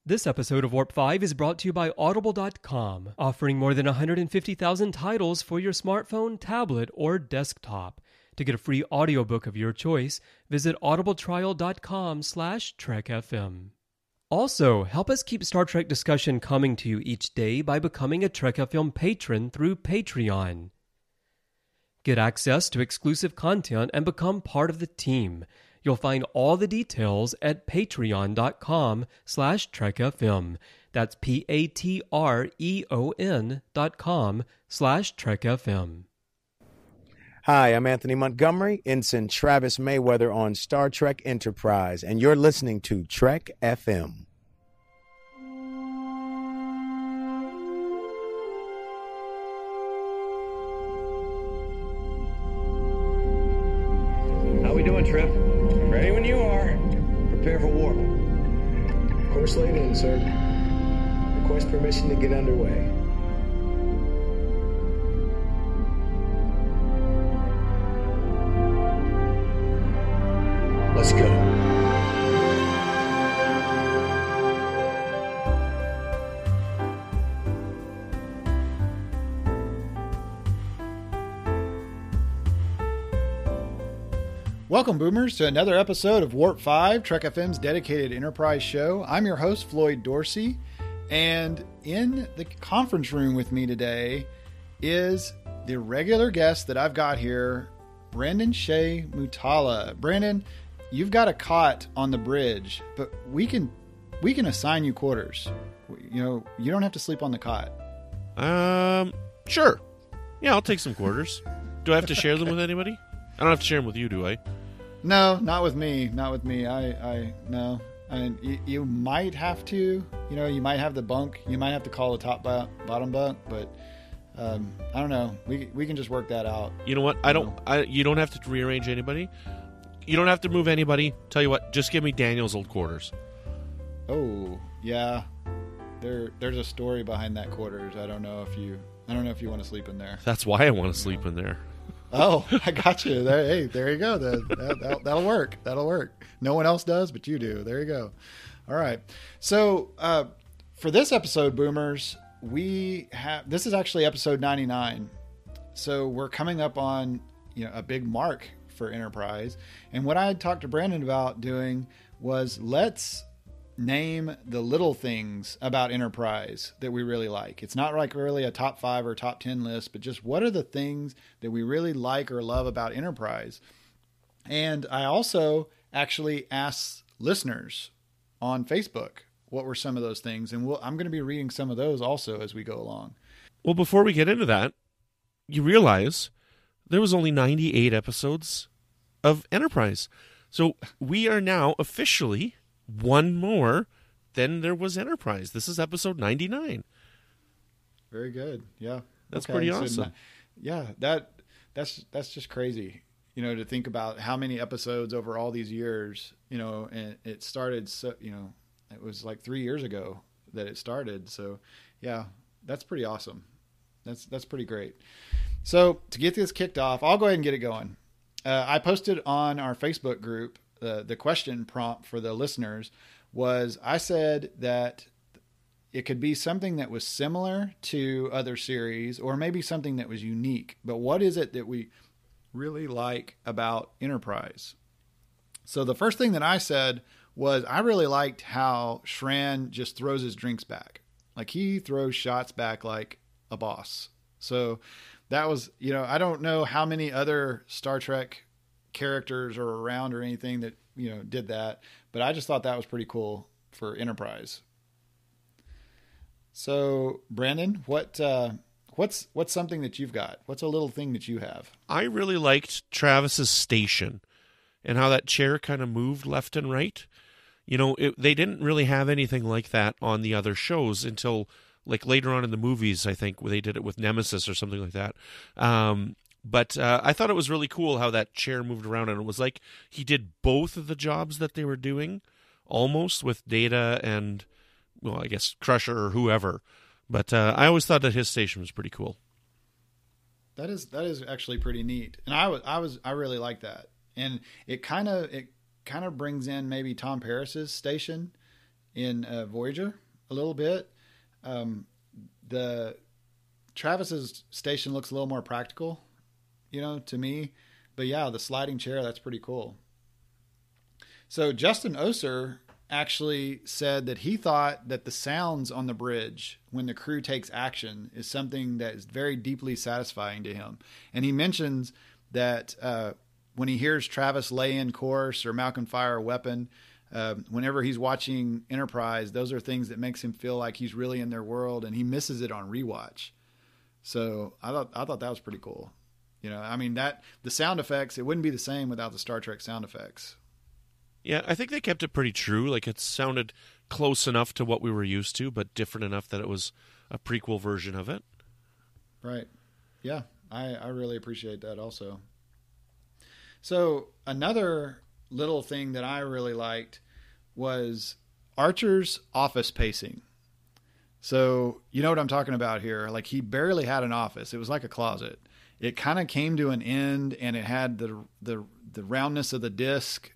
This episode of Warp 5 is brought to you by Audible.com, offering more than 150,000 titles for your smartphone, tablet, or desktop. To get a free audiobook of your choice, visit audibletrial.com/Trek.fm. Also, help us keep Star Trek discussion coming to you each day by becoming a Trek.fm patron through Patreon. Get access to exclusive content and become part of the team. You'll find all the details at patreon.com/TrekFM. That's patreon.com/TrekFM. Hi, I'm Anthony Montgomery, Ensign Travis Mayweather on Star Trek Enterprise, and you're listening to Trek.fm. How we doing, Tripp? Ready when you are. Prepare for warp. Course laid in, sir. Request permission to get underway. Let's go. Welcome, Boomers, to another episode of Warp 5, Trek FM's dedicated Enterprise show. I'm your host, Floyd Dorsey, and in the conference room with me today is the regular guest that I've got here, Brandon-Shea Mutala. Brandon, you've got a cot on the bridge, but we can assign you quarters. You know, you don't have to sleep on the cot. Sure. Yeah, I'll take some quarters. Do I have to share them with anybody? I don't have to share them with you, do I? No, not with me. Not with me. No. I mean, you might have to. You know, you might have the bunk. You might have to call the top bottom bunk, but I don't know. We can just work that out. You know what? You don't have to rearrange anybody. You don't have to move anybody. Tell you what, just give me Daniel's old quarters. Oh, yeah. There's a story behind that quarters. I don't know if you want to sleep in there. That's why I want to sleep in there. Oh, I got you. There you go. That'll work. That'll work. No one else does, but you do. There you go. All right. So for this episode, Boomers, this is actually episode 99. So we're coming up on a big mark for Enterprise. And what I had talked to Brandon about doing was let's name the little things about Enterprise that we really like. It's not like really a top 5 or top 10 list, but just what are the things that we really like or love about Enterprise. And I also actually asked listeners on Facebook what were some of those things, and I'm going to be reading some of those also as we go along. Well, before we get into that, you realize there was only 98 episodes of Enterprise. So we are now officially one more than there was Enterprise. This is episode 99. Very good. Yeah. That's pretty awesome. That's just crazy, to think about how many episodes over all these years, and it started, it was like 3 years ago that it started. So yeah, that's pretty awesome. That's pretty great. So to get this kicked off, I'll go ahead and get it going. I posted on our Facebook group, the question prompt for the listeners was, I said that it could be something that was similar to other series or maybe something that was unique, but what is it that we really like about Enterprise? So the first thing that I said was I really liked how Shran just throws his drinks back. Like he throws shots back like a boss. So that was, I don't know how many other Star Trek characters are around or anything that did that, but I just thought that was pretty cool for Enterprise. So Brandon, what's something that you've got? What's a little thing that you have? I really liked Travis's station and how that chair kind of moved left and right. They didn't really have anything like that on the other shows until like later on in the movies. I think they did it with Nemesis or something like that. But I thought it was really cool how that chair moved around, and it was like he did both of the jobs that they were doing, almost with Data and, well, I guess Crusher or whoever. But I always thought that his station was pretty cool. That is actually pretty neat, and I really like that, and it kind of brings in maybe Tom Paris's station in Voyager a little bit. The Travis's station looks a little more practical, to me. But yeah, the sliding chair, that's pretty cool. So Justin Oser actually said that he thought that the sounds on the bridge when the crew takes action is something that is very deeply satisfying to him. And he mentions that when he hears Travis lay in course or Malcolm fire a weapon, whenever he's watching Enterprise, those are things that makes him feel like he's really in their world, and he misses it on rewatch. So I thought that was pretty cool. The sound effects, it wouldn't be the same without the Star Trek sound effects. Yeah, I think they kept it pretty true. Like, it sounded close enough to what we were used to, but different enough that it was a prequel version of it. Right. Yeah, I really appreciate that also. So another little thing that I really liked was Archer's office pacing. So you know what I'm talking about here. Like, he barely had an office. It was like a closet. It kind of came to an end, and it had the roundness of the disc,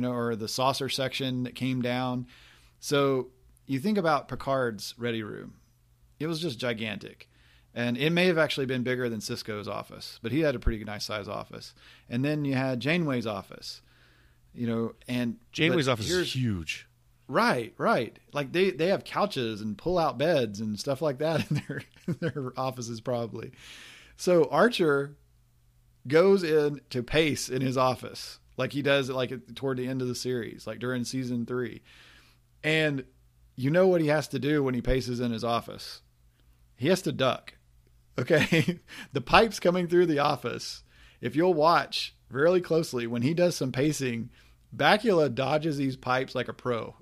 or the saucer section that came down. So you think about Picard's ready room. It was just gigantic. And it may have actually been bigger than Sisko's office, but he had a pretty nice size office. And then you had Janeway's office, and Janeway's office is huge. Right. Like they have couches and pull out beds and stuff like that in their offices probably. So Archer goes in to pace in his office like he does toward the end of the series, like during season 3. And you know what he has to do when he paces in his office? He has to duck. Okay. The pipes coming through the office. If you'll watch really closely, when he does some pacing, Bakula dodges these pipes like a pro.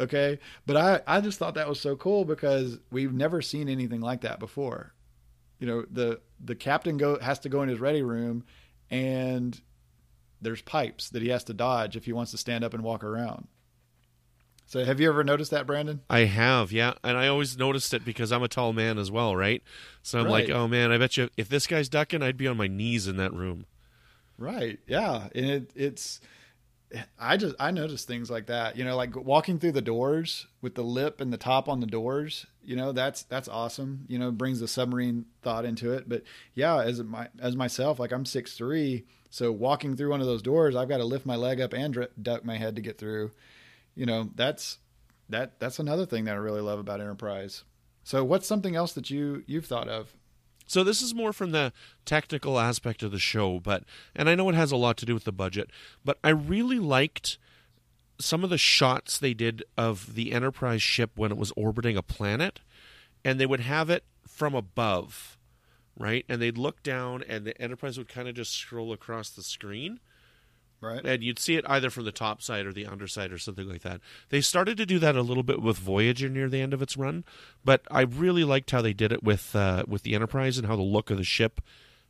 Okay. But I just thought that was so cool because we've never seen anything like that before. The captain has to go in his ready room, and there's pipes that he has to dodge if he wants to stand up and walk around. So have you ever noticed that, Brandon? I have, yeah. And I always noticed it because I'm a tall man as well, right? So I'm like, oh man, I bet you if this guy's ducking, I'd be on my knees in that room. Right. Yeah. And I noticed things like that, like walking through the doors with the lip and the top on the doors, that's awesome. Brings the submarine thought into it. But yeah, as myself, like I'm 6'3", so walking through one of those doors, I've got to lift my leg up and duck my head to get through. That's another thing that I really love about Enterprise. So what's something else that you've thought of? So this is more from the technical aspect of the show, and I know it has a lot to do with the budget, but I really liked some of the shots they did of the Enterprise ship when it was orbiting a planet, and they would have it from above, right? And they'd look down, and the Enterprise would kind of just scroll across the screen. Right. And you'd see it either from the top side or the underside or something like that. They started to do that a little bit with Voyager near the end of its run, but I really liked how they did it with the Enterprise and how the look of the ship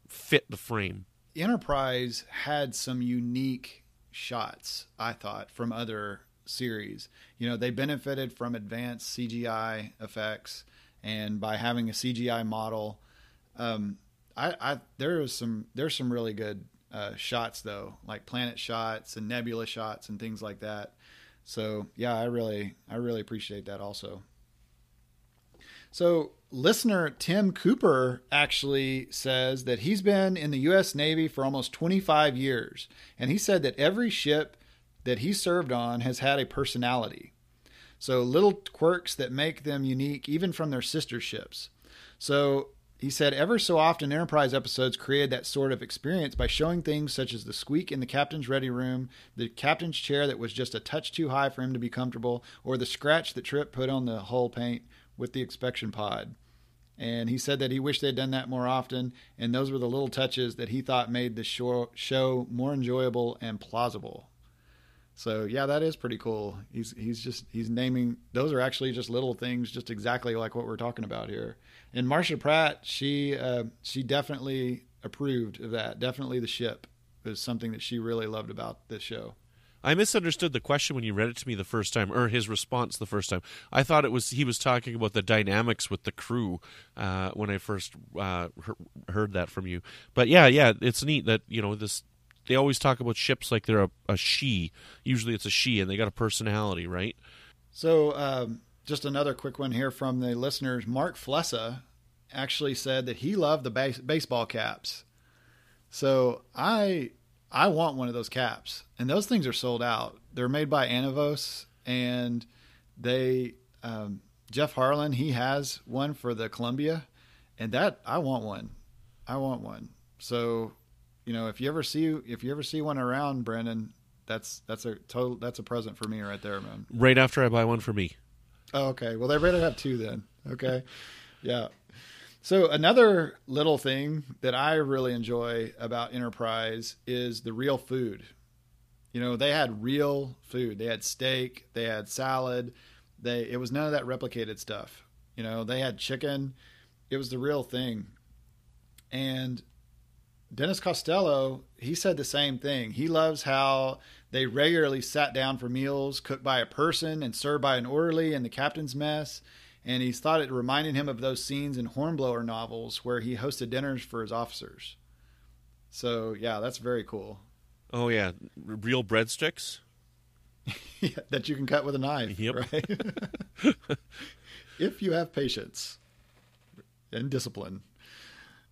fit the frame. Enterprise had some unique shots, I thought, from other series. They benefited from advanced CGI effects, and by having a CGI model, there's some really good shots though, like planet shots and nebula shots and things like that. So yeah, I really appreciate that also. So listener Tim Cooper actually says that he's been in the U.S. Navy for almost 25 years. And he said that every ship that he served on has had a personality. So little quirks that make them unique, even from their sister ships. So he said, ever so often Enterprise episodes created that sort of experience by showing things such as the squeak in the captain's ready room, the captain's chair that was just a touch too high for him to be comfortable, or the scratch that Tripp put on the hull paint with the inspection pod. And he said that he wished they'd done that more often, and those were the little touches that he thought made the show more enjoyable and plausible. So yeah, that is pretty cool. He's naming, those are actually just little things, just exactly like what we're talking about here. And Marcia Pratt, she definitely approved of that. Definitely the ship was something that she really loved about this show. I misunderstood the question when you read it to me the first time, or his response the first time. I thought he was talking about the dynamics with the crew when I first heard that from you. But yeah, it's neat that they always talk about ships like they're a she. Usually it's a she, and they got a personality, right? So just another quick one here from the listeners. Mark Flessa actually said that he loved the baseball caps. So I want one of those caps, and those things are sold out. They're made by Anivos, and they Jeff Harlan, he has one for the Columbia, and that I want one. So, if you ever see one around, Brandon, that's a present for me right there, man. Right after I buy one for me. Oh, okay. Well, they better have two then. Okay. Yeah. So another little thing that I really enjoy about Enterprise is the real food. They had real food. They had steak. They had salad. It was none of that replicated stuff. They had chicken. It was the real thing. And Dennis Costello, he said the same thing. He loves how they regularly sat down for meals cooked by a person and served by an orderly in the captain's mess. And he thought it reminded him of those scenes in Hornblower novels where he hosted dinners for his officers. So, yeah, that's very cool. Oh, yeah. Real breadsticks? Yeah, that you can cut with a knife, yep. Right? If you have patience and discipline.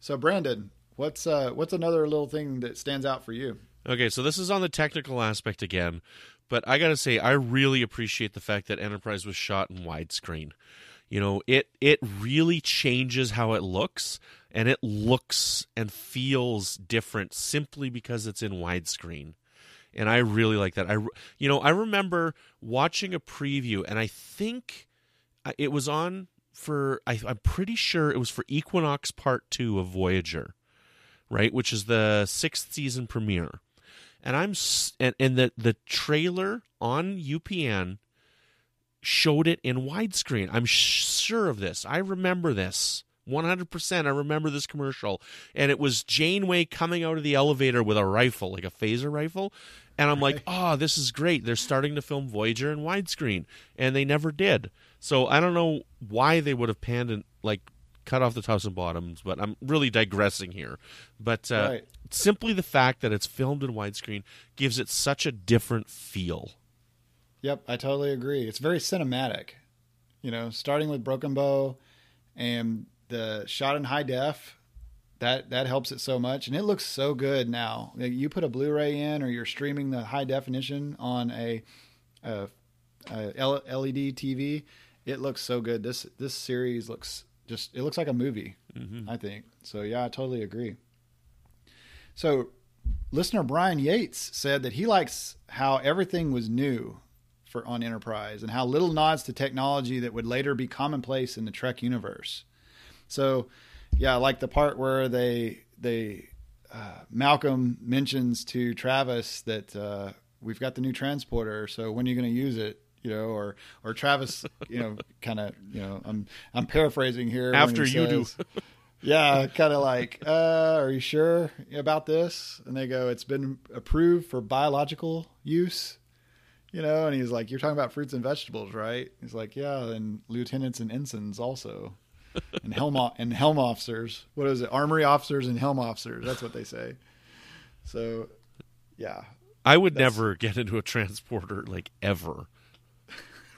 So, Brandon, what's another little thing that stands out for you? Okay, so this is on the technical aspect again, but I got to say, I really appreciate the fact that Enterprise was shot in widescreen. It really changes how it looks, and it looks and feels different simply because it's in widescreen. And I really like that. I remember watching a preview, and I think it was on for, I'm pretty sure it was for Equinox Part 2 of Voyager, right? Which is the 6th season premiere. And the trailer on UPN showed it in widescreen. I'm sure of this. I remember this 100%. I remember this commercial, and it was Janeway coming out of the elevator with a rifle, like a phaser rifle. And I'm like, oh, this is great. They're starting to film Voyager in widescreen, and they never did. So I don't know why they would have panned and cut off the tops and bottoms, but I'm really digressing here. But simply the fact that it's filmed in widescreen gives it such a different feel. Yep, I totally agree. It's very cinematic. Starting with Broken Bow and the shot in high def, that helps it so much. And it looks so good now. You put a Blu-ray in, or you're streaming the high definition on a LED TV, it looks so good. This series looks like a movie, I think. So, yeah, I totally agree. So, listener Brian Yates said that he likes how everything was new on Enterprise, and how little nods to technology that would later be commonplace in the Trek universe. So, yeah, like the part where Malcolm mentions to Travis that we've got the new transporter, so when are you going to use it? Or Travis, kind of, I'm paraphrasing here. After you do. Yeah, kind of like, are you sure about this? And they go, it's been approved for biological use. And he's like, you're talking about fruits and vegetables, right? He's like, yeah, and lieutenants and ensigns also, and helm officers. What is it? Armory officers and helm officers. That's what they say. So, yeah. I would never get into a transporter, ever.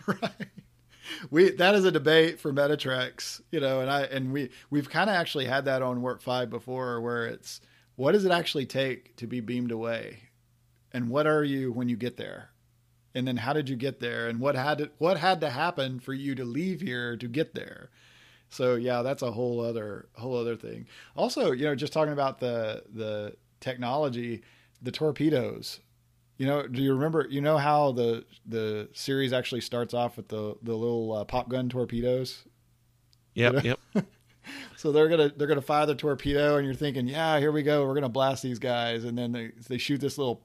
Right. That is a debate for Metatreks, and we've kind of actually had that on Warp 5 before, where it's, what does it actually take to be beamed away? And what are you when you get there? And then how did you get there? And what had to happen for you to leave here to get there? So yeah, that's a whole other thing. Also, just talking about the technology, the torpedoes. Do you remember? How the series actually starts off with the little pop gun torpedoes? Yep. So they're gonna fire the torpedo, and you're thinking, yeah, here we go, we're gonna blast these guys, and then they shoot this little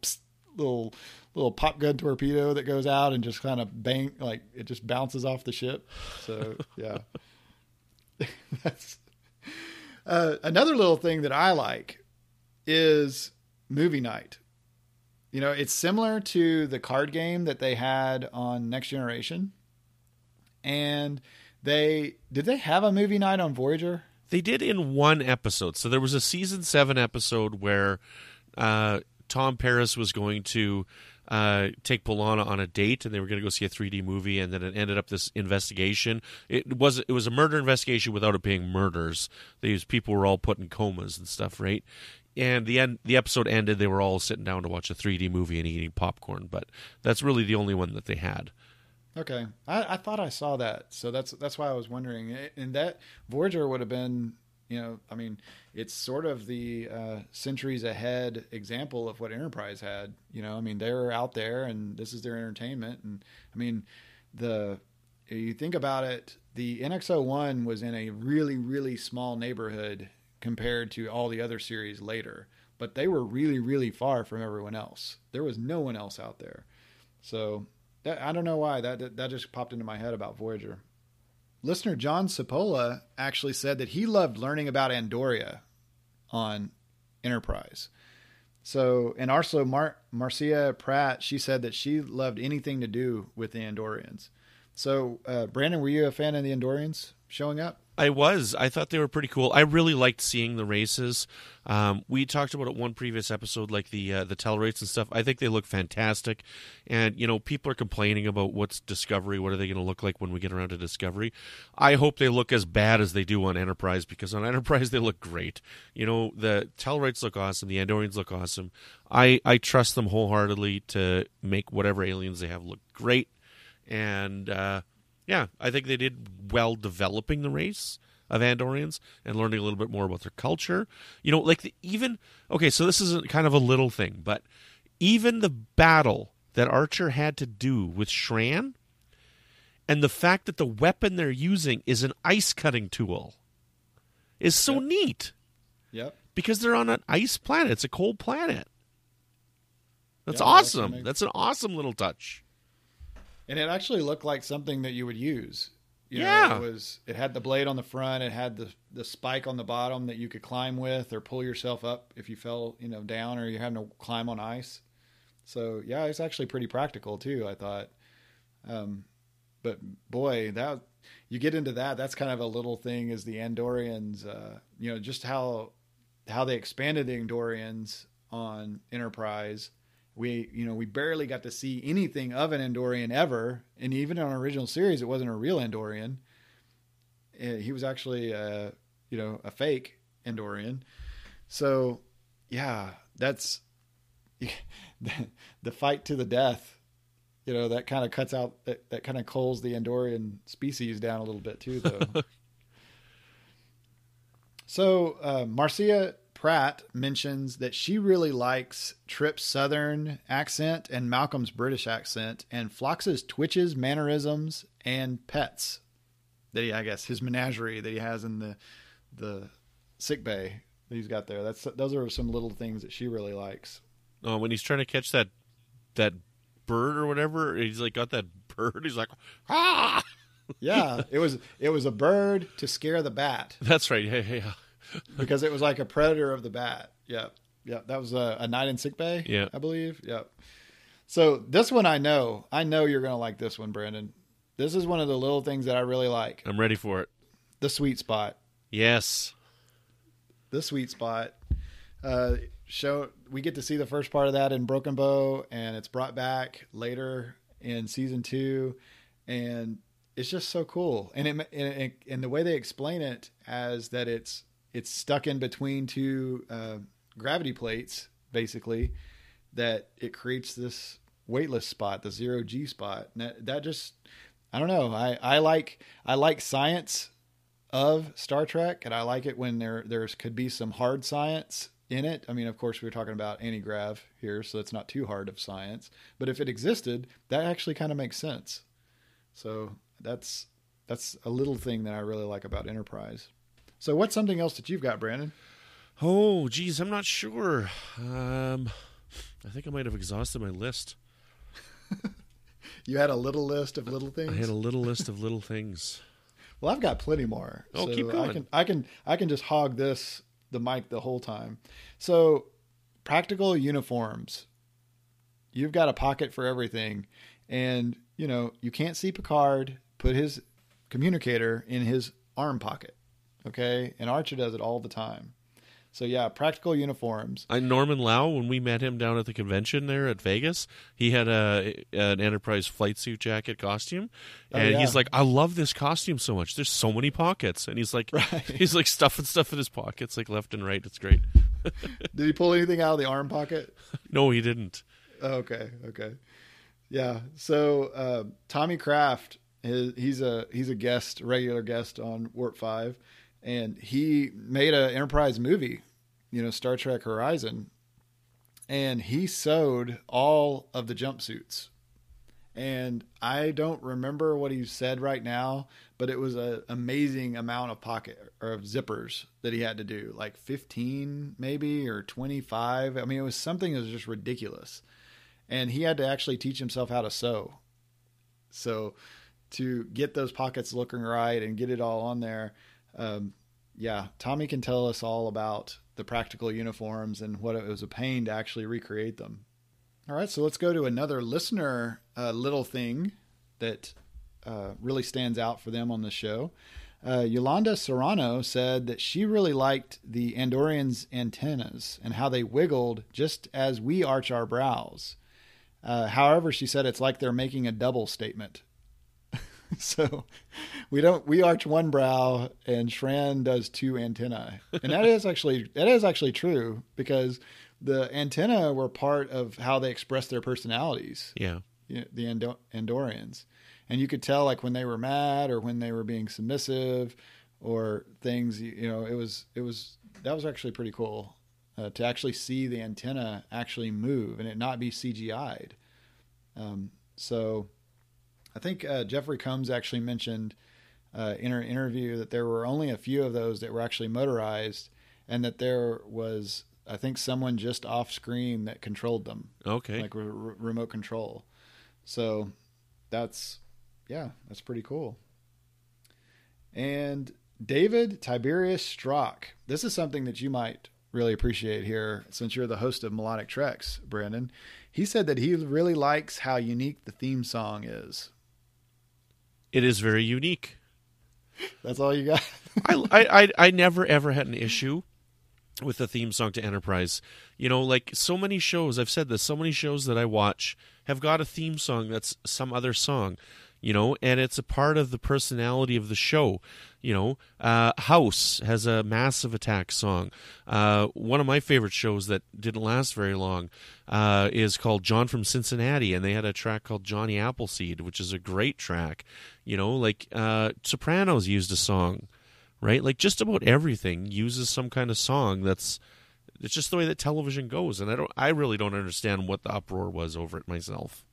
pop gun torpedo that goes out and just kind of bang, it just bounces off the ship. So yeah, that's another little thing that I like is movie night. It's similar to the card game that they had on Next Generation. And did they have a movie night on Voyager? They did in one episode. So there was a season 7 episode where Tom Paris was going to take Polana on a date, and they were going to go see a 3D movie, and then it ended up this investigation. It was a murder investigation without it being murders. These people were all put in comas and stuff, right? And the episode ended. They were all sitting down to watch a 3D movie and eating popcorn, but that's really the only one that they had. Okay, I thought I saw that, so that's why I was wondering. And that Voyager would have been, I mean, it's sort of the centuries ahead example of what Enterprise had. I mean, they were out there, and this is their entertainment. And I mean, you think about it, the NX-01 was in a really, really small neighborhood compared to all the other series later, but they were really, really far from everyone else. There was no one else out there, so. I don't know why that just popped into my head about Voyager. Listener John Cipolla actually said that he loved learning about Andoria on Enterprise. So, and also Marcia Pratt, she said that she loved anything to do with the Andorians. So, Brandon, were you a fan of the Andorians showing up? I was. I thought they were pretty cool. I really liked seeing the races. We talked about it one previous episode, like the tell rates and stuff. I think they look fantastic. And, people are complaining about what's Discovery. What are they going to look like when we get around to Discovery? I hope they look as bad as they do on Enterprise, because on Enterprise they look great. The tell rates look awesome. The Andorians look awesome. I trust them wholeheartedly to make whatever aliens they have look great. And, yeah, I think they did well developing the race of Andorians and learning a little bit more about their culture. Okay, so this is kind of a little thing, but even the battle that Archer had to do with Shran, and the fact that the weapon they're using is an ice cutting tool, is so neat. Yep. Because they're on an ice planet. It's a cold planet. That's Yeah, awesome. That's an awesome little touch. And it actually looked like something that you would use. Yeah. It had the blade on the front. It had the spike on the bottom that you could climb with or pull yourself up if you fell, down or you're having to climb on ice. So yeah, it's actually pretty practical too, I thought. But boy, that you get into that's kind of a little thing is the Andorians, just how they expanded the Andorians on Enterprise. We barely got to see anything of an Andorian ever. And even on our original series, it wasn't a real Andorian. He was actually, a fake Andorian. So yeah, that's the fight to the death, that kind of cuts out, that kind of culls the Andorian species down a little bit too, though. So, Marcia Pratt mentions that she really likes Tripp's Southern accent and Malcolm's British accent and Phlox's twitches, mannerisms, and pets that I guess his menagerie that he has in the sick bay that he's got there. Those are some little things that she really likes. Oh, when he's trying to catch that bird or whatever, he's like got that bird. He's like, ah! Yeah, it was a bird to scare the bat. That's right. Yeah. Because it was like a predator of the bat. Yeah. That was a night in sick bay. Yeah, I believe. Yep. So this one, I know you're going to like this one, Brandon. This is one of the little things that I really like. I'm ready for it. The sweet spot. Yes. The sweet spot. We get to see the first part of that in Broken Bow, and it's brought back later in season 2, and it's just so cool. And the way they explain it as that it's stuck in between two gravity plates, basically, that it creates this weightless spot, the 0G spot. And that just, I don't know. I like science of Star Trek, and I like it when there could be some hard science in it. I mean, of course, we're talking about anti-grav here, so it's not too hard of science. But if it existed, that actually kind of makes sense. So that's a little thing that I really like about Enterprise. So what's something else that you've got, Brandon? Oh, geez, I'm not sure. I think I might have exhausted my list. You had a little list of little things? I had a little list of little things. Well, I've got plenty more. Oh, so keep going. I can just hog the mic the whole time. So practical uniforms. You've got a pocket for everything. And, you can't see Picard put his communicator in his arm pocket. Okay. And Archer does it all the time. So yeah, practical uniforms. Norman Lau, when we met him down at the convention there at Vegas, he had an Enterprise flight suit jacket costume, and he's like, "I love this costume so much. There's so many pockets," and he's like, he's like stuffing stuff in his pockets like left and right. It's great. Did he pull anything out of the arm pocket? No, he didn't. Oh, okay. Yeah. So Tommy Kraft, he's a regular guest on Warp 5. And he made an Enterprise movie, Star Trek Horizon, and he sewed all of the jumpsuits. And I don't remember what he said right now, but it was an amazing amount of pocket or of zippers that he had to do, like 15 maybe or 25. I mean, it was something that was just ridiculous. And he had to actually teach himself how to sew. So to get those pockets looking right and get it all on there, Tommy can tell us all about the practical uniforms and what it was a pain to actually recreate them. All right, so let's go to another listener little thing that really stands out for them on the show. Yolanda Serrano said that she really liked the Andorians' antennas and how they wiggled just as we arch our brows. However, she said it's like they're making a double statement. So we arch one brow and Shran does two antennae. And that is actually true, because the antennae were part of how they expressed their personalities. Yeah. The Andorians. And you could tell, like, when they were mad or when they were being submissive or things, that was actually pretty cool to actually see the antenna actually move and it not be CGI'd. So I think Jeffrey Combs actually mentioned in her interview that there were only a few of those that were actually motorized, and that there was, I think, someone just off screen that controlled them. Okay. Like remote control. So that's pretty cool. And David Tiberius Strock. This is something that you might really appreciate here, since you're the host of Melodic Treks, Brandon. He said that he really likes how unique the theme song is. It is very unique. That's all you got? I never ever had an issue with the theme song to Enterprise. Like so many shows, I've said this, so many shows that I watch have got a theme song that's some other song, and it's a part of the personality of the show. House has a Massive Attack song. One of my favorite shows that didn't last very long is called John from Cincinnati, and they had a track called Johnny Appleseed, which is a great track. Sopranos used a song, right? Like just about everything uses some kind of song. It's just the way that television goes, and I really don't understand what the uproar was over it myself.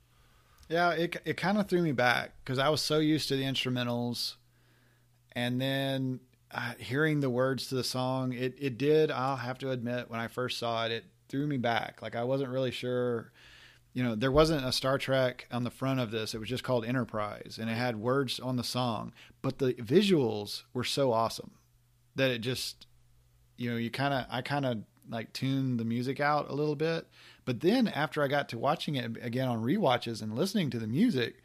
Yeah, it kind of threw me back, because I was so used to the instrumentals, and then hearing the words to the song, it did, I'll have to admit, when I first saw it, it threw me back. Like, I wasn't really sure, there wasn't a Star Trek on the front of this. It was just called Enterprise, and it had words on the song, but the visuals were so awesome that it just, I kind of like tuned the music out a little bit. But then after I got to watching it again on rewatches and listening to the music,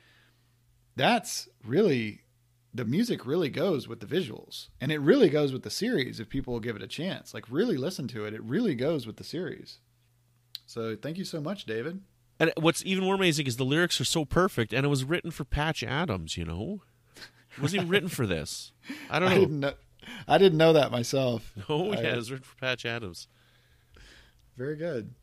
the music really goes with the visuals, and it really goes with the series. If people will give it a chance, like really listen to it, it really goes with the series. So thank you so much, David. And what's even more amazing is the lyrics are so perfect, and it was written for Patch Adams, It wasn't even written for this. I don't know. I didn't know that myself. Oh, yeah, it was written for Patch Adams. Very good.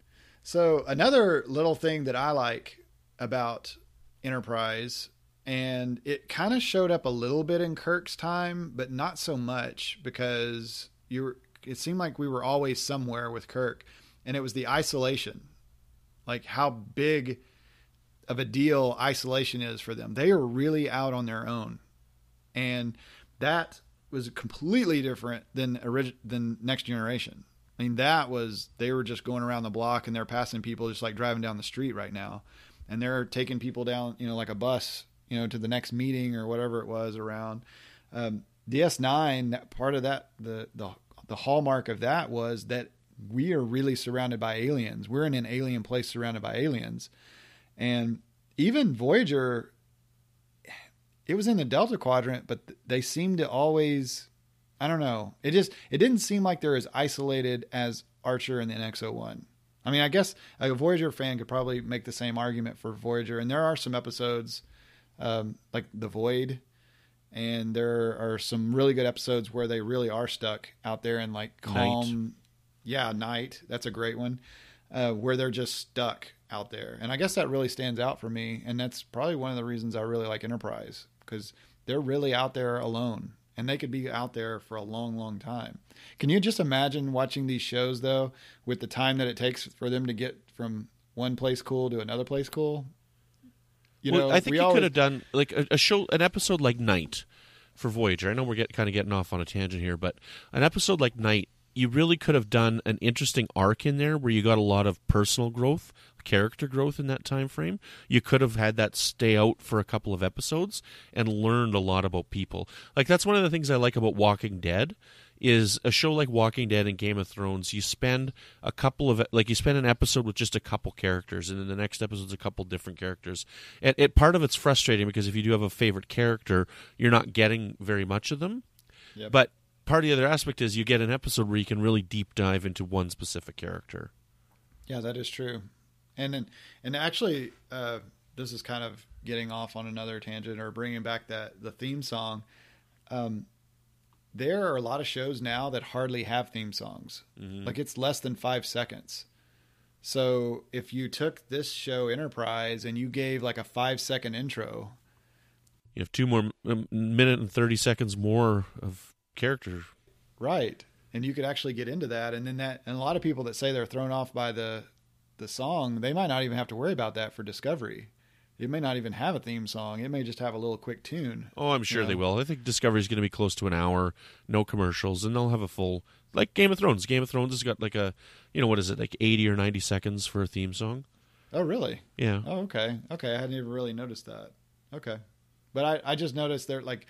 So another little thing that I like about Enterprise, and it kind of showed up a little bit in Kirk's time, but not so much, because it seemed like we were always somewhere with Kirk, and it was the isolation, like how big of a deal isolation is for them. They are really out on their own, and that was completely different than Next Generation. I mean, they were just going around the block, and they're passing people just like driving down the street right now. And they're taking people down, like a bus, to the next meeting or whatever it was around. DS9, that part of that, the hallmark of that was that we are really surrounded by aliens. We're in an alien place surrounded by aliens. And even Voyager, it was in the Delta Quadrant, but they seemed to always, I don't know. It didn't seem like they're as isolated as Archer and the NX-01. I mean, I guess a Voyager fan could probably make the same argument for Voyager. And there are some episodes like The Void, and there are some really good episodes where they really are stuck out there in like calm. Night. That's a great one. Where they're just stuck out there. And I guess that really stands out for me. And that's probably one of the reasons I really like Enterprise, because they're really out there alone. And they could be out there for a long, long time. Can you just imagine watching these shows, though, with the time that it takes for them to get from one place cool to another place cool? I think you could have done like a show, an episode like Night for Voyager. I know we're getting off on a tangent here, but an episode like Night, you really could have done an interesting arc in there where you got a lot of personal growth, character growth in that time frame. You could have had that stay out for a couple of episodes and learned a lot about people. Like, that's one of the things I like about Walking Dead, is a show like Walking Dead and Game of Thrones, you spend you spend an episode with just a couple characters, and then the next episode's a couple different characters. And part of it's frustrating because if you do have a favorite character, you're not getting very much of them. Yep. But part of the other aspect is you get an episode where you can really deep dive into one specific character. Yeah, that is true. And actually, this is kind of getting off on another tangent or bringing back the theme song. There are a lot of shows now that hardly have theme songs. Mm-hmm. Like, it's less than 5 seconds. So if you took this show Enterprise and you gave like a 5-second intro, you have 2 more minute and 30 seconds more of character. Right. And you could actually get into that. And then and a lot of people that say they're thrown off by the song, they might not even have to worry about that for Discovery. It may not even have a theme song. It may just have a little quick tune. Oh, I'm sure they will. I think Discovery's going to be close to an hour, no commercials, and they'll have a full, like Game of Thrones. Game of Thrones has got like a, what is it, like 80 or 90 seconds for a theme song. Oh, really? Yeah. Oh, okay. Okay, I hadn't even really noticed that. Okay. But I just noticed they're like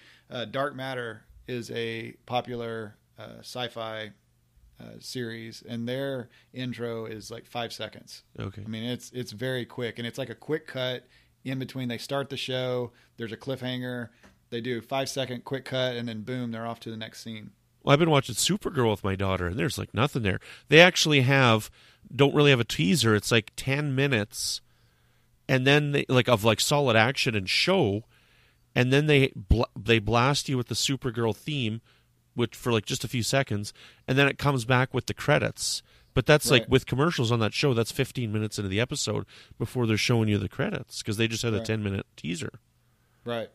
Dark Matter is a popular sci-fi series, and their intro is like 5 seconds. Okay. I mean, it's very quick, and it's like a quick cut in between. They start the show, there's a cliffhanger, they do 5-second quick cut, and then boom, they're off to the next scene. Well, I've been watching Supergirl with my daughter, and there's like nothing there. They actually don't really have a teaser. It's like 10 minutes, and then they of solid action and show, and then they blast you with the Supergirl theme, which for like just a few seconds, and then it comes back with the credits. But that's right. Like with commercials on that show, that's 15 minutes into the episode before they're showing you the credits, because they just had a 10-minute teaser. Right.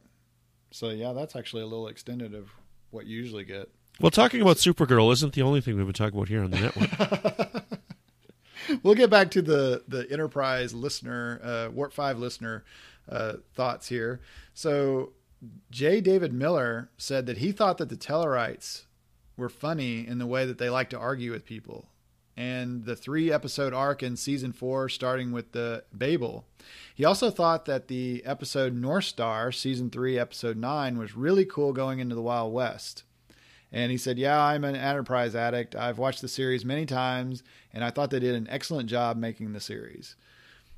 So yeah, that's actually a little extended of what you usually get. Well, talking about Supergirl isn't the only thing we've been talking about here on the network. We'll get back to the Enterprise listener, Warp 5 listener thoughts here. So J. David Miller said that he thought that the Tellarites were funny in the way that they like to argue with people. And the 3-episode arc in season 4, starting with the Babel. He also thought that the episode North Star, season 3, episode 9, was really cool going into the Wild West. And he said, yeah, I'm an Enterprise addict. I've watched the series many times, and I thought they did an excellent job making the series.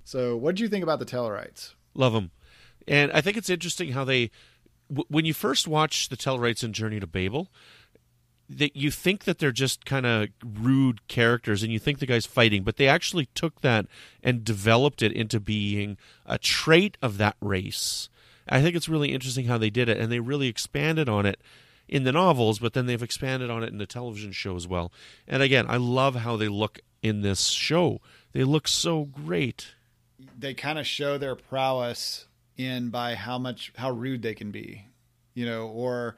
So what did you think about the Tellarites? Love them. And I think it's interesting how they, when you first watch the Tellarites in Journey to Babel, that you think that they're just kind of rude characters and you think the guy's fighting, but they actually took that and developed it into being a trait of that race. I think it's really interesting how they did it, and they really expanded on it in the novels, but then they've expanded on it in the television show as well. And again, I love how they look in this show. They look so great. They kind of show their prowess by how rude they can be, or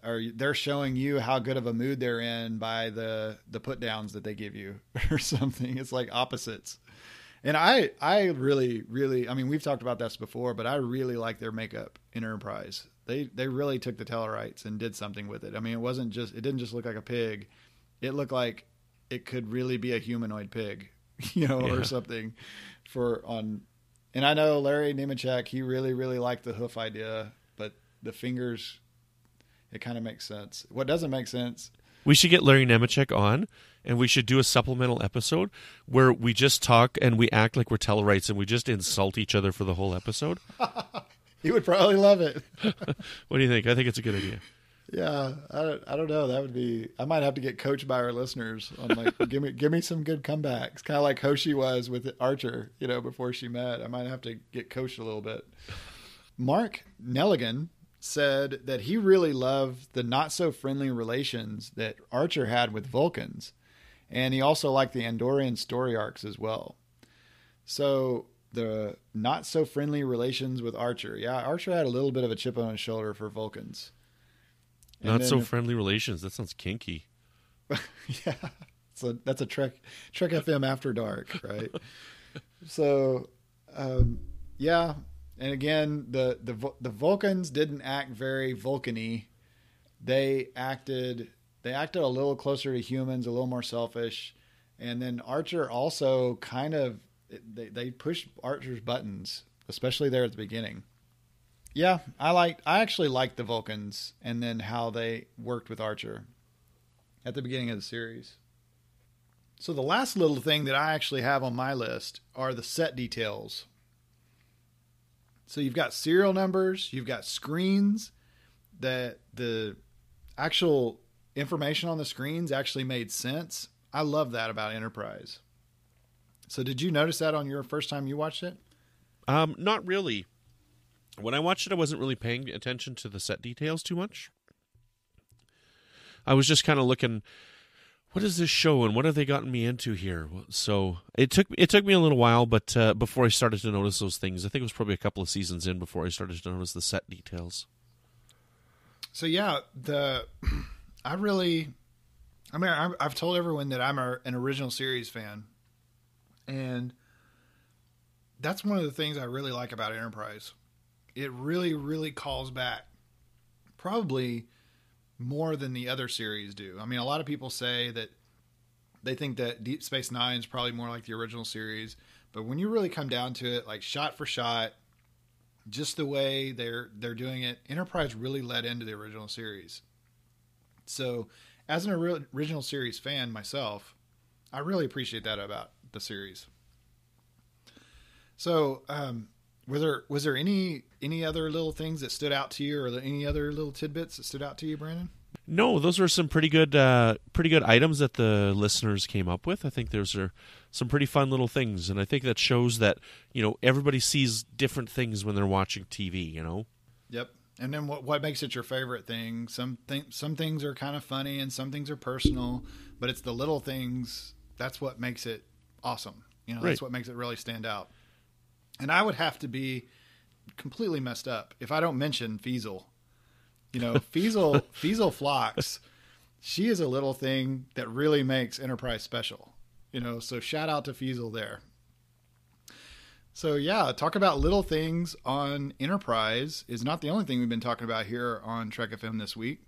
they're showing you how good of a mood they're in by the put downs that they give you or something. It's like opposites. And I really, really, I mean, we've talked about this before, but I really like their makeup in Enterprise. They really took the Tellarites and did something with it. I mean, it didn't just look like a pig. It looked like it could really be a humanoid pig, or something and I know Larry Nemechek, he really, really liked the hoof idea, but the fingers, it kind of makes sense. What doesn't make sense. We should get Larry Nemechek on, and we should do a supplemental episode where we just talk and we act like we're Tellarites and we just insult each other for the whole episode. He would probably love it. What do you think? I think it's a good idea. Yeah, I don't know. That would be. I might have to get coached by our listeners on like give me some good comebacks, kind of like Hoshi was with Archer. Before she met, I might have to get coached a little bit. Mark Nelligan said that he really loved the not so friendly relations that Archer had with Vulcans, and he also liked the Andorian story arcs as well. So the not so friendly relations with Archer, Archer had a little bit of a chip on his shoulder for Vulcans. Not so friendly relations. That sounds kinky. Yeah. So that's a Trek.fm After Dark, right? So, yeah. And again, the Vulcans didn't act very Vulcan-y. They acted a little closer to humans, a little more selfish. And then Archer also kind of, they pushed Archer's buttons, especially there at the beginning. Yeah, I actually liked the Vulcans and then how they worked with Archer at the beginning of the series. So the last little thing that I actually have on my list are the set details. So you've got serial numbers, you've got screens, that the actual information on the screens actually made sense. I love that about Enterprise. So did you notice that on your first time you watched it? Not really. When I watched it, I wasn't really paying attention to the set details too much. I was just kind of looking, what is this show and what have they gotten me into here? So it took me a little while, but before I started to notice those things, I think it was probably a couple of seasons in before I started to notice the set details. So yeah, I've told everyone that I'm an original series fan, and that's one of the things I really like about Enterprise. It really, really calls back, probably more than the other series do. I mean, a lot of people say that they think that Deep Space Nine is probably more like the original series, but when you really come down to it, like shot for shot, just the way they're doing it, Enterprise really led into the original series. So, as an original series fan myself, I really appreciate that about the series. So, was there any other little things that stood out to you, or any other little tidbits that stood out to you, Brandon? No, those were some pretty good items that the listeners came up with. I think those are some pretty fun little things, and I think that shows that everybody sees different things when they're watching TV. Yep. And then what makes it your favorite thing? Some things are kind of funny, and some things are personal, but it's the little things. That's what makes it awesome. That's Right. what makes it really stand out. And I would have to be completely messed up if I don't mention Feasel. Feasel Phlox, she is a little thing that really makes Enterprise special. So shout out to Feasel there. So yeah, talk about little things on Enterprise is not the only thing we've been talking about here on Trek FM this week.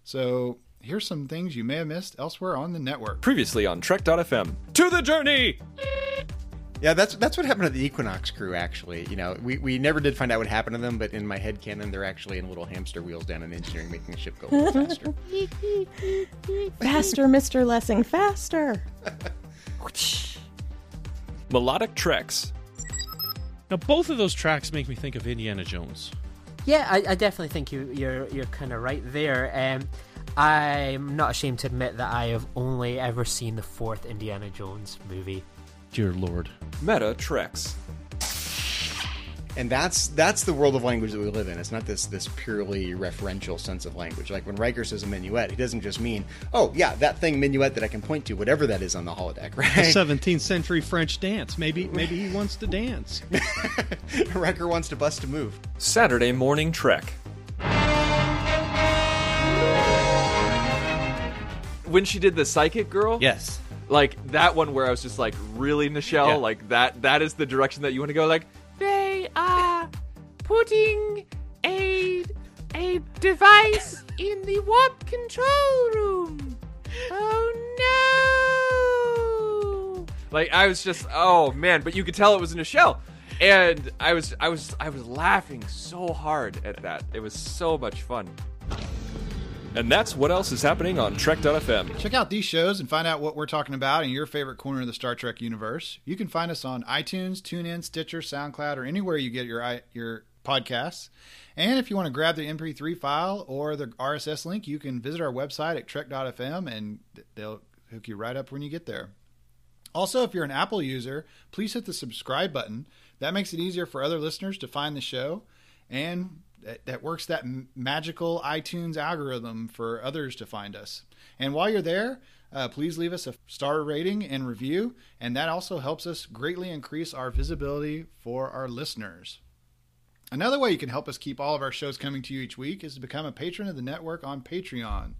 So here's some things you may have missed elsewhere on the network. Previously on Trek.fm. To the journey! Yeah, that's what happened to the Equinox crew, actually. We never did find out what happened to them, but in my headcanon, they're actually in little hamster wheels down in engineering, making the ship go a little faster. Faster, Mr. Lessing, faster! Melodic Treks. Now, both of those tracks make me think of Indiana Jones. Yeah, I definitely think you're kind of right there. I'm not ashamed to admit that I have only ever seen the fourth Indiana Jones movie. Dear Lord. Meta Treks. And that's the world of language that we live in. It's not this purely referential sense of language. Like when Riker says a minuet, he doesn't just mean, oh, yeah, that thing minuet that I can point to, whatever that is on the holodeck, right? A 17th century French dance. Maybe he wants to dance. Riker wants to bust a move. Saturday Morning Trek. When she did the psychic girl? Yes. Like that one where I was just like, really, Nichelle? Yeah. Like that is the direction that you want to go? Like, they are putting a device in the warp control room. Oh no! Like I was just, oh man! But you could tell it was Nichelle, and I was laughing so hard at that. It was so much fun. And that's what else is happening on Trek.fm. Check out these shows and find out what we're talking about in your favorite corner of the Star Trek universe. You can find us on iTunes, TuneIn, Stitcher, SoundCloud, or anywhere you get your podcasts. And if you want to grab the MP3 file or the RSS link, you can visit our website at Trek.fm, and they'll hook you right up when you get there. Also, if you're an Apple user, please hit the subscribe button. That makes it easier for other listeners to find the show, and that works that magical iTunes algorithm for others to find us. And while you're there, please leave us a star rating and review, and that also helps us greatly increase our visibility for our listeners. Another way you can help us keep all of our shows coming to you each week is to become a patron of the network on Patreon.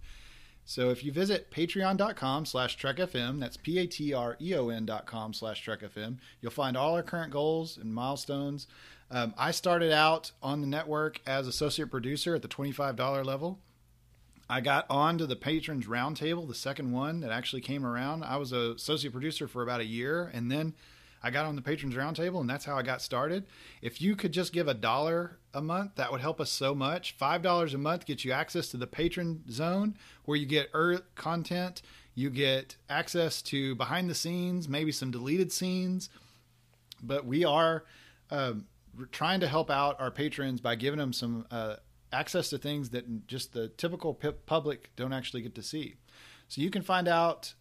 So if you visit patreon.com/TrekFM, that's patreon.com/TrekFM, you'll find all our current goals and milestones. I started out on the network as associate producer at the $25 level. I got on to the Patrons Roundtable, the second one that actually came around. I was an associate producer for about a year, and then I got on the Patrons Roundtable, and that's how I got started. If you could just give $1 a month, that would help us so much. $5 a month gets you access to the Patron Zone, where you get content, you get access to behind the scenes, maybe some deleted scenes. But we are trying to help out our patrons by giving them some access to things that just the typical public don't actually get to see. So you can find out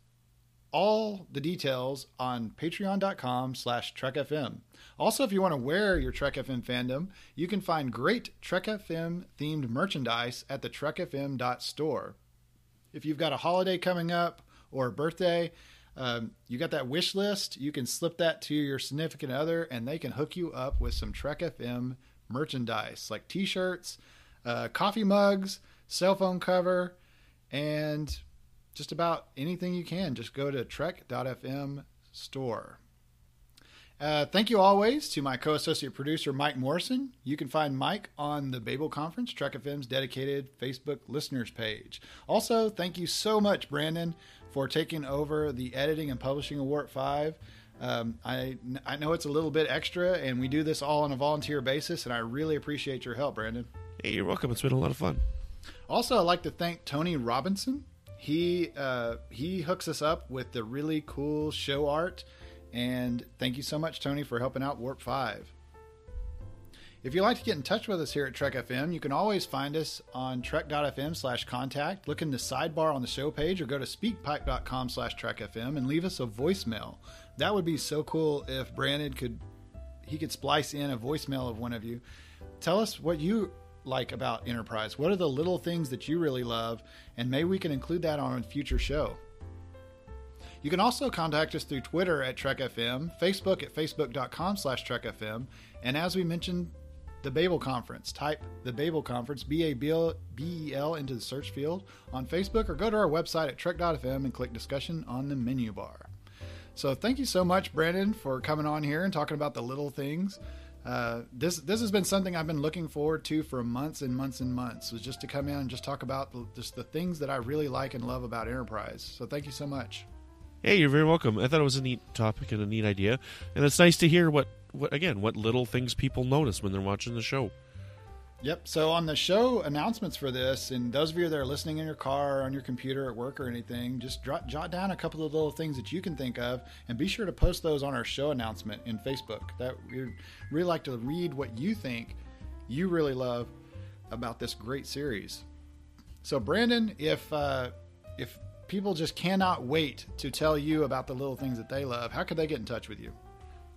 all the details on patreon.com/TrekFM. Also, if you want to wear your Trek FM fandom, you can find great Trek FM themed merchandise at the trekfm.store. If you've got a holiday coming up or a birthday, you got that wish list, you can slip that to your significant other and they can hook you up with some Trek FM merchandise like t-shirts, coffee mugs, cell phone cover, and just about anything you can. Just go to Trek.fm store. Thank you always to my co-associate producer, Mike Morrison. You can find Mike on the Babel Conference, Trek FM's dedicated Facebook listeners page. Also, thank you so much, Brandon, for taking over the editing and publishing of Warp 5. I know it's a little bit extra, and we do this all on a volunteer basis, and I really appreciate your help, Brandon. Hey, you're welcome. It's been a lot of fun. Also, I'd like to thank Tony Robinson. He hooks us up with the really cool show art, and thank you so much, Tony, for helping out Warp 5. If you'd like to get in touch with us here at Trek FM, you can always find us on trek.fm/contact. Look in the sidebar on the show page or go to speakpipe.com/trekfm and leave us a voicemail. That would be so cool if Brandon could splice in a voicemail of one of you. Tell us what you like about Enterprise. What are the little things that you really love? And maybe we can include that on a future show. You can also contact us through Twitter at TrekFM, Facebook at facebook.com/TrekFM, and as we mentioned, the Babel Conference. Type the Babel Conference, BABEL, into the search field on Facebook, or go to our website at Trek.fm and click discussion on the menu bar. So thank you so much, Brandon, for coming on here and talking about the little things. This has been something I've been looking forward to for months and months and months, was just to come in and just talk about just the things that I really like and love about Enterprise. So thank you so much. Hey, you're very welcome. I thought it was a neat topic and a neat idea, and it's nice to hear what little things people notice when they're watching the show. Yep. So on the show announcements for this, and those of you that are listening in your car or on your computer at work or anything, just jot down a couple of little things that you can think of, and be sure to post those on our show announcement in Facebook. That we'd really like to read what you think you really love about this great series. So Brandon, if people just cannot wait to tell you about the little things that they love, how could they get in touch with you?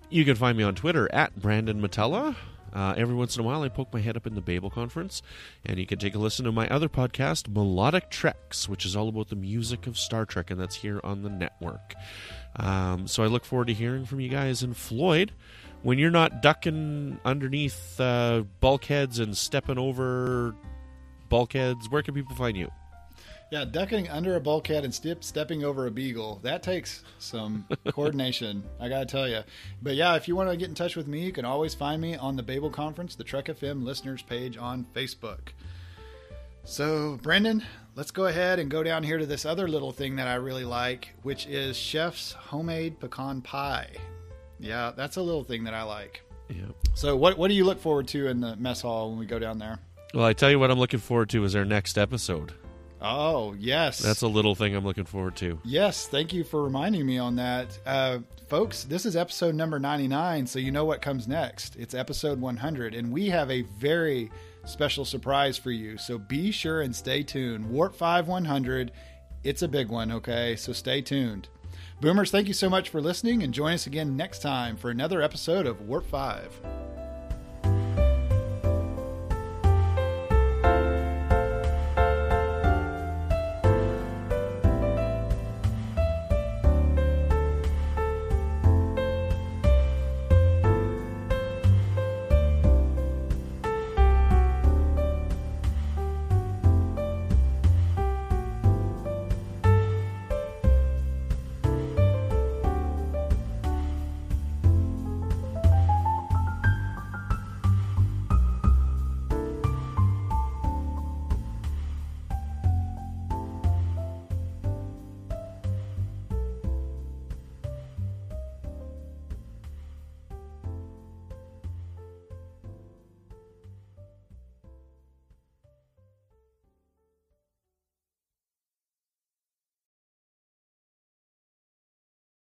You can find me on Twitter at Brandon-Shea. Every once in a while, I poke my head up in the Babel Conference, and you can take a listen to my other podcast, Melodic Treks, which is all about the music of Star Trek, and that's here on the network. So I look forward to hearing from you guys. And Floyd, when you're not ducking underneath bulkheads and stepping over bulkheads, where can people find you? Yeah, ducking under a bulkhead and stepping over a beagle, that takes some coordination, I gotta tell you. But yeah, if you want to get in touch with me, you can always find me on the Babel Conference, the Trek FM listeners page on Facebook. So, Brendan, let's go ahead and go down here to this other little thing that I really like, which is Chef's homemade pecan pie. Yeah, that's a little thing that I like. Yeah. So what do you look forward to in the mess hall when we go down there? Well, I tell you what I'm looking forward to is our next episode. Oh, yes. That's a little thing I'm looking forward to. Yes, thank you for reminding me on that. Folks, this is episode number 99, so you know what comes next. It's episode 100, and we have a very special surprise for you, so be sure and stay tuned. Warp 5 100, it's a big one, okay? So stay tuned. Boomers, thank you so much for listening, and join us again next time for another episode of Warp 5.